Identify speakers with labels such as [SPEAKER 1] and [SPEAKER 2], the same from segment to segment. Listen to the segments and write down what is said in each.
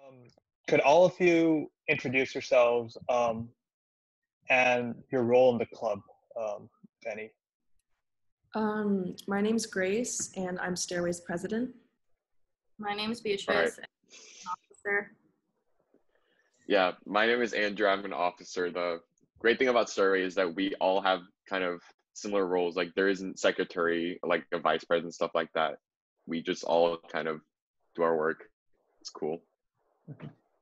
[SPEAKER 1] Um, could all of you introduce yourselves and your role in the club, if any?
[SPEAKER 2] My name's Grace, and I'm Stairway's president.
[SPEAKER 3] My name is
[SPEAKER 4] All right.
[SPEAKER 3] Beatrice, officer.
[SPEAKER 4] Yeah, my name is Andrew. I'm an officer. The great thing about Stairway is that we all have kind of similar roles. Like there isn't secretary, like a vice president, stuff like that. We just all kind of do our work. It's cool.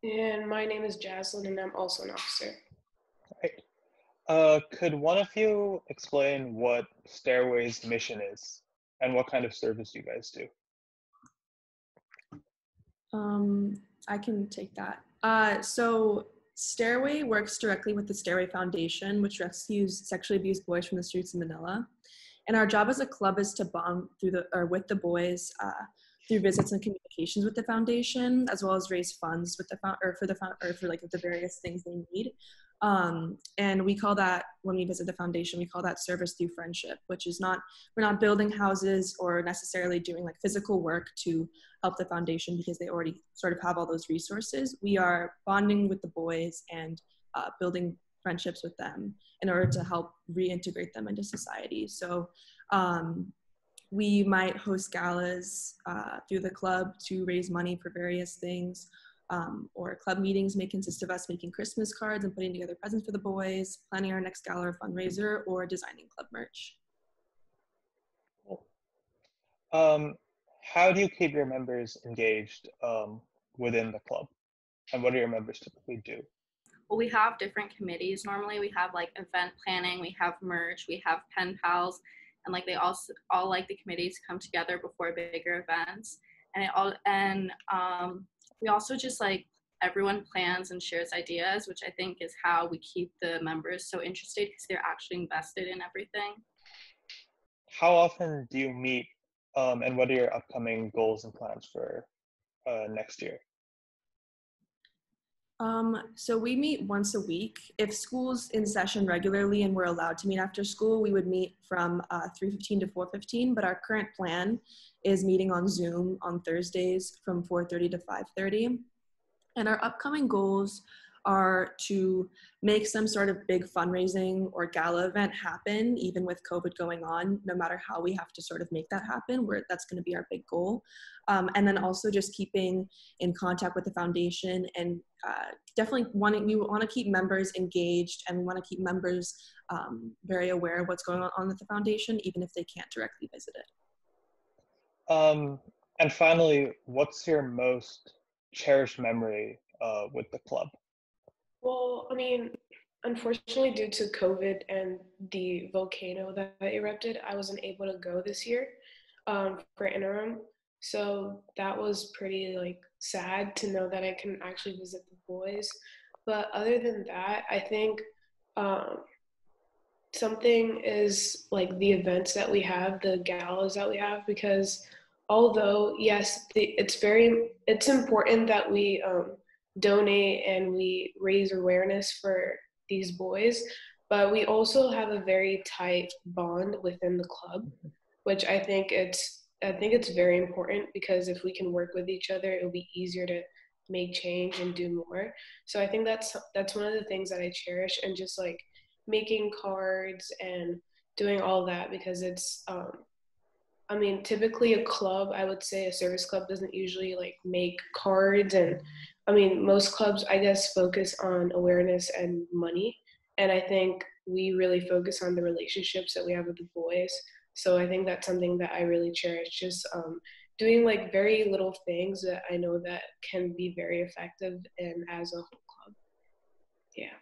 [SPEAKER 5] And my name is Jaslyn, and I'm also an officer.
[SPEAKER 1] Could one of you explain what Stairway's mission is and what kind of service you guys do?
[SPEAKER 2] I can take that. So Stairway works directly with the Stairway Foundation, which rescues sexually abused boys from the streets of Manila. And our job as a club is to bond with the boys through visits and communications with the foundation, as well as raise funds with for the various things they need. And we call that, when we visit the foundation, we call that service through friendship, which is we're not building houses or necessarily doing like physical work to help the foundation because they already sort of have all those resources. We are bonding with the boys and building friendships with them in order to help reintegrate them into society. So we might host galas through the club to raise money for various things. Or club meetings may consist of us making Christmas cards and putting together presents for the boys, planning our next gala or fundraiser, or designing club merch.
[SPEAKER 1] How do you keep your members engaged within the club? And what do your members typically do?
[SPEAKER 3] Well, we have different committees. Normally we have like event planning, we have merch, we have pen pals, and like they all like the committees come together before bigger events. And we also just like everyone plans and shares ideas, which I think is how we keep the members so interested because they're actually invested in everything.
[SPEAKER 1] How often do you meet and what are your upcoming goals and plans for next year?
[SPEAKER 2] So we meet once a week. If school's in session regularly and we're allowed to meet after school, we would meet from 3:15 to 4:15, but our current plan is meeting on Zoom on Thursdays from 4:30 to 5:30. And our upcoming goals are to make some sort of big fundraising or gala event happen, even with COVID going on, no matter how we have to sort of make that happen, that's going to be our big goal. And then also just keeping in contact with the foundation and definitely we want to keep members engaged, and we want to keep members very aware of what's going on with the foundation, even if they can't directly visit it.
[SPEAKER 1] And finally, what's your most cherished memory with the club?
[SPEAKER 5] Well, I mean, unfortunately, due to COVID and the volcano that erupted, I wasn't able to go this year for interim. So that was pretty like sad to know that I couldn't actually visit the boys. But other than that, I think something is like the events that we have, the galas that we have, because although yes, it's important that we donate and we raise awareness for these boys, but we also have a very tight bond within the club, which I think it's very important, because if we can work with each other, it'll be easier to make change and do more. So I think that's one of the things that I cherish, and just like making cards and doing all that, because it's I mean, typically a club, I would say a service club doesn't usually like make cards, and I mean, most clubs, I guess, focus on awareness and money. And I think we really focus on the relationships that we have with the boys. So I think that's something that I really cherish, just doing like very little things that I know that can be very effective and as a whole club. Yeah.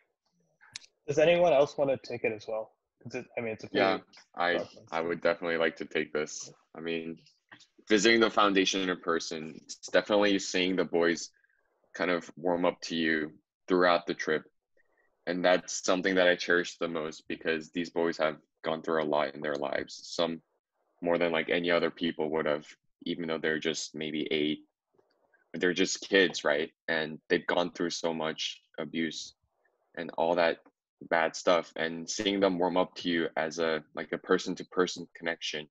[SPEAKER 1] Does anyone else want to take it as well? It's a
[SPEAKER 4] Yeah, I would definitely like to take this. I mean, visiting the foundation in person, it's definitely seeing the boys kind of warm up to you throughout the trip. And that's something that I cherish the most, because these boys have gone through a lot in their lives, some more than like any other people would have, even though they're just maybe 8. They're just kids, right? And they've gone through so much abuse and all that bad stuff, and seeing them warm up to you as a person-to-person connection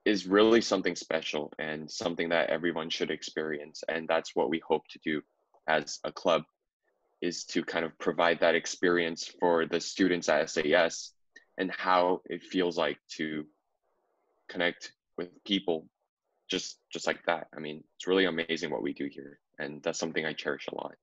[SPEAKER 4] is really something special and something that everyone should experience. And that's what we hope to do as a club is to kind of provide that experience for the students at SAS and how it feels like to connect with people just like that. I mean, it's really amazing what we do here, and that's something I cherish a lot.